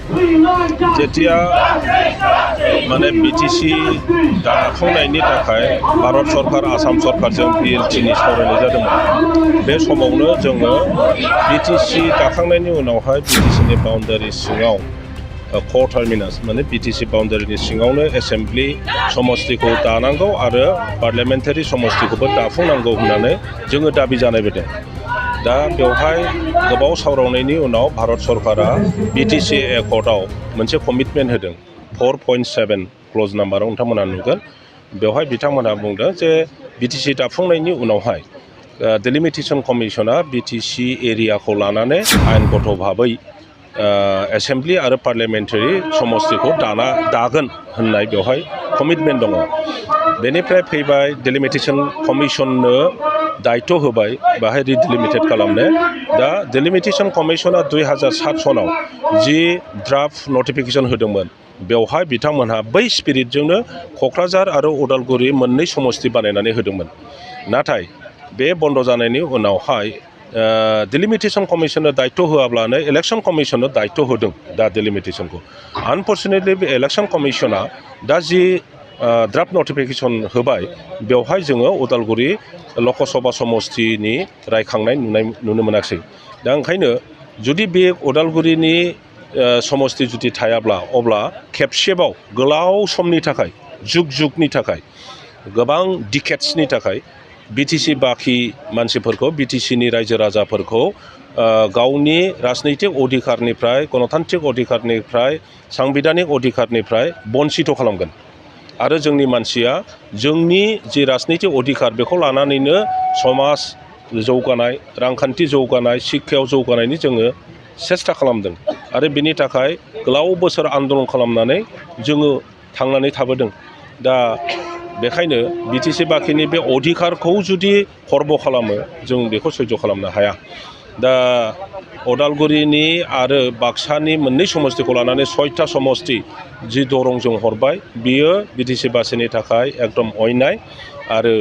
जेतिया माने बीटीसी दाखांनायनि थाखाय भारत सरकार आसाम सरकारजों बिएलटिनि सावरायनाय जादोंमोन बे समावनो जोङो बीटीसी दाखांनायनि उनावहाय बीटीसीनि बाउन्डारि सिङाव क' टार्मिनास माने बीटीसी बाउन्डारिनि सिङावनो एसेम्ब्लि समस्तिखौ दानांगौ आरो पार्लियामेन्टारि समस्तिखौबो दाफुंनांगौ होननानै जोङो दाबि जानाय बायदि दा बेवहाय गोबाव सावरायनायनि उनाव भारत सरकारा बीटीसी एकर्डआव मोनसे कमिटमेन्ट होदों 4.7 क्लज नाम्बाराव नोंथांमोना नुगोन बेवहाय बिथांमोनहा बुंदों जे बीटीसी दाफुंनायनि उनावहाय डिलिमिटेसन कमिसना बीटीसी एरियाखौ लानानै आयेनगत भाबै एसेम्ब्लि आरो पार्लियामेन्टारि समस्तिखौ दागोन होननाय बेवहाय कमिटमेन्ट दङ बेनिफ्राय फैबाय डिलिमिटेसन कमिसननो दायित्व होबाय बाहाय रिडिलिमिटेड खालामनो दा डिलिमिटेसन कमिसना 2007 सनाव जि ड्राफ्ट नटिफिकेसन होदोंमोन बेवहाय बिथांमोनहा बै स्पिरिटजोंनो क'क्राझार आरो उदालगुरि मोननै समस्ति बानायनानै होदोंमोन नाथाय बे बन्द जानायनि उनावहाय डिलिमिटेसन कमिसननो दायित्व होआब्लानो इलेक्सन कमिसननो दायित्व होदों दा डिलिमिटेसनखौ आनफर्चुनेटलि बे इलेक्सन कमिसना दा जि ड्राफ्ट नटिफिकेसन होबाय बेवहाय जोङो उदालगुरि लकसभा समस्तिनि रायखांनाय नुनो मोनाखिसै दा ओंखायनो जुदि बे उदालगुरिनि समस्ति जुदि थायाब्ला अब्ला खेबसेबाव गोलाव समनि थाखाय जुग जुगनि थाखाय गोबां डिकेट्सनि थाखाय बीटीसी बाखि मानसिफोरखौ बीटीसीनि रायजो राजाफोरखौ गावनि राजनैतिक अधिकारनिफ्राय गणतान्त्रिक अधिकारनिफ्राय सांबिधानिक अधिकारनिफ्राय बन्सित खालामगोन आरो जोंनि मानसिया जोंनि जि राजनैतिक अधिकार बेखौ लानानैनो समाज जौगानाय रांखान्थि जौगानाय शिक्षायाव जौगानायनि जोङो सेस्था खालामदों आरो बेनि थाखाय गोलाव बोसोर आन्दलन खालामनानै जोङो थांनानै थाबोदों दा बेखायनो बीटीसी बाखिनि बे अधिकारखौ जुदि खर्ब खालामो जों बेखौ सैज' खालामनो हाया दा उदालगुरिनि आरो बाक्सानि मोननै समस्तिखौ लानानै 6था समस्ति जि दरंजों हरबाय बियो बीटीसी बासिनि थाखाय एकदम अयनाय आरो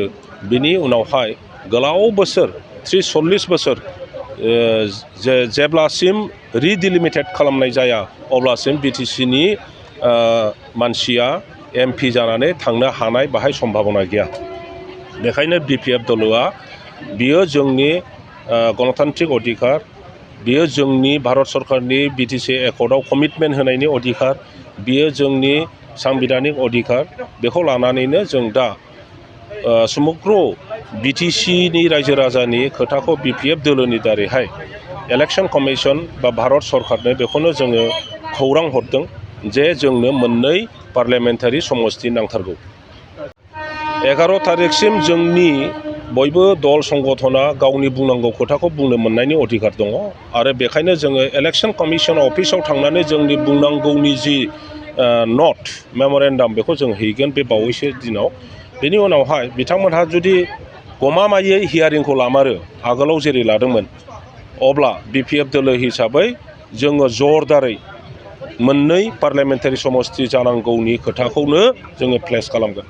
बिनि उनावहाय गोलाव बोसोर 30-40 बोसोर जेब्लासिम रिडिलिमिटेड खालामनाय जाया अब्लासिम बीटीसीनि मानसिया एमपि जानानै थांनो हानाय बाहाय सम्भाबना गैया बेखायनो बिपिएफ दलआ बियो जोंनि गणतान्त्रिक अधिकार बियो जोंनि भारत सरकारनि बीटीसी एकर्डआव कमिटमेन्ट होनायनि अधिकार बियो जोंनि सांबिधानिक अधिकार बेखौ लानानैनो जों दा समग्र बीटीसीनि रायजो राजानि खोथाखौ बिपिएफ दोलोनि दारैहाय इलेक्सन कमिसन बा भारत सरकारनो बेखौनो जोङो खौरां हरदों जे जोंनो मोननै पार्लियामेन्टारि समस्ति नांथारगौ 11 तारिखसिम जोंनि बयबो दल संगठना गावनि बुंनांगौ खोथाखौ बुंनो मोननायनि अधिकार दङ आरो बेखायनो जोङो इलेक्सन कमिसन अफिसाव थांनानै जोंनि बुंनांगौनि जि नट मेमरेन्डाम बेखौ जों हैगोन बे बावैसो दिनाव बेनि उनावहाय बिथांमोनहा जुदि गमामायै हियारिंखौ लामारो आगोलाव जेरै लादोंमोन अब्ला बिपिएफ दोलो हिसाबै जोङो जरदारै मोननै पार्लियामेन्टारि समस्ति जानांगौनि खोथाखौनो जोङो प्लेस खालामगोन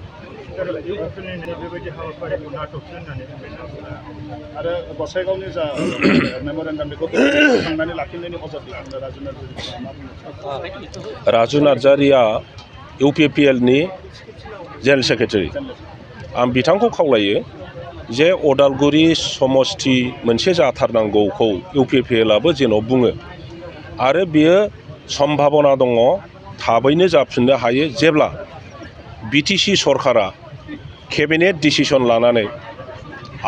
राजु नार्जारिया इउपिपिएलनि जेनेरेल सेक्रेटारि आं बिथांखौ खावलायो जे उदालगुरि समस्ति मोनसे जाथारनांगौखौ इउपिपिएलआबो जेन' बुङो आरो बियो सम्भाबना दङ थाबैनो जाफिननो हायो जेब्ला बीटीसी सरकारा केबिनेट डिसिसन लानानै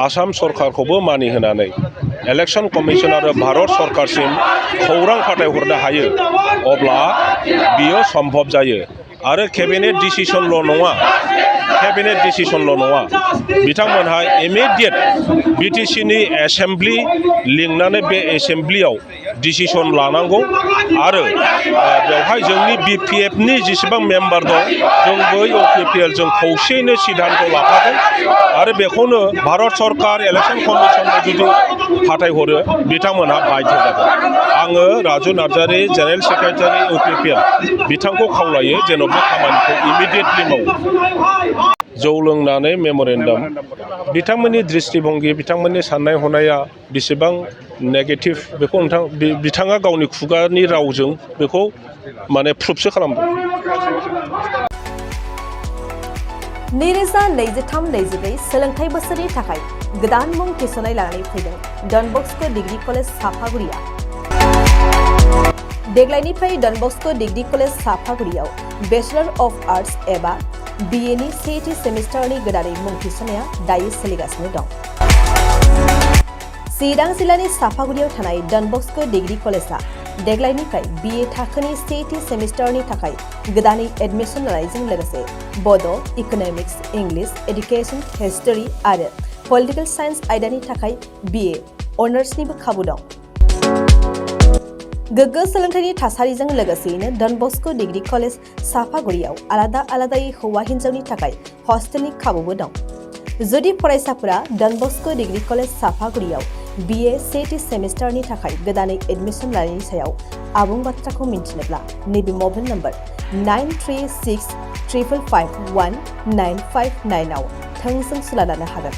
आसाम सरकारखौबो मानिहोनानै इलेक्सन कमिसन आरो भारत सरकारसिम खौरां फाथायहरनो हायो अब्ला बियो सम्भब जायो आरो केबिनेट डिसिसनल' नङा बिथांमोनहा इमिडियेट बीटीसीनि एसेम्ब्लि लिंनानै बे एसेम्ब्लियाव डिसिसन लानांगौ आरो बेवहाय जोंनि बिपिएफनि जेसेबां मेम्बार दं जोंबो इउपिपिएलजों खौसेयैनो सिद्धान्त लाफागोन आरो बेखौनो भारत सरकार इलेक्सन कमिसननो जुदि फाथायहरो बिथांमोनहा बाध्य जागोन आङो Raju Narzary general secretary UPPL बिथांखौ खावलायो जेन' बे खामानिखौ इमिडियेटलि मावो जौ लोंनानै मेमरेन्डाम बिथांमोननि दृष्टिभंगि बिथांमोननि साननाय हनाया बेसेबां नेगेटिभ बेखौ बिथाङा गावनि खुगानि रावजों बेखौ माने प्रुफसो खालामदों। 2023-24 सोलोंथाइ बोसोरनि थाखाय गोदान मुं थिसननाय लानानै फैदों डन बस्क' डिग्री कलेज साफागुरिया। देग्लायनिफ्राय डन बस्क' डिग्री कलेज साफागुरियाव बेचलर अफ आर्ट्स एबा BA नि सेथि सेमिस्टारनि गोदानै मुं थिसननाया दायो सोलिगासिनो दं। चिरां जिल्लानि साफागुरियाव थानाय डन बस्क' डिग्री कलेजआ देग्लायनिफ्राय BA थाखोनि सेथि सेमिस्टारनि थाखाय गोदानै एडमिशन लानायजों लोगोसे बड', इक'नमिक्स, इंलिश, एडुकेशन, हिस्टरी आरो पलिटिकल साइन्स आयदानि थाखाय BA अनार्सनिबो खाबु दं। गोग्गो सोलोंथाइनि थासारिजों लोगोसेयैनो डन बस्क' डिग्री कलेज साफागुरियाव आलादा आलादायै हौवा हिन्जावनि थाखाय हस्टेलनि खाबुबो दं। जुदि फरायसाफोरा डन बस्क' डिग्री कलेज साफागुरियाव BA सेथि सेमिस्टारनि थाखाय गोदानै एडमिशन लानायनि सायाव आबुं बाथ्राखौ मिन्थिनोब्ला नैबे मबाइल नम्बर 9365551959 आव थोंजों सुला लानो हागोन।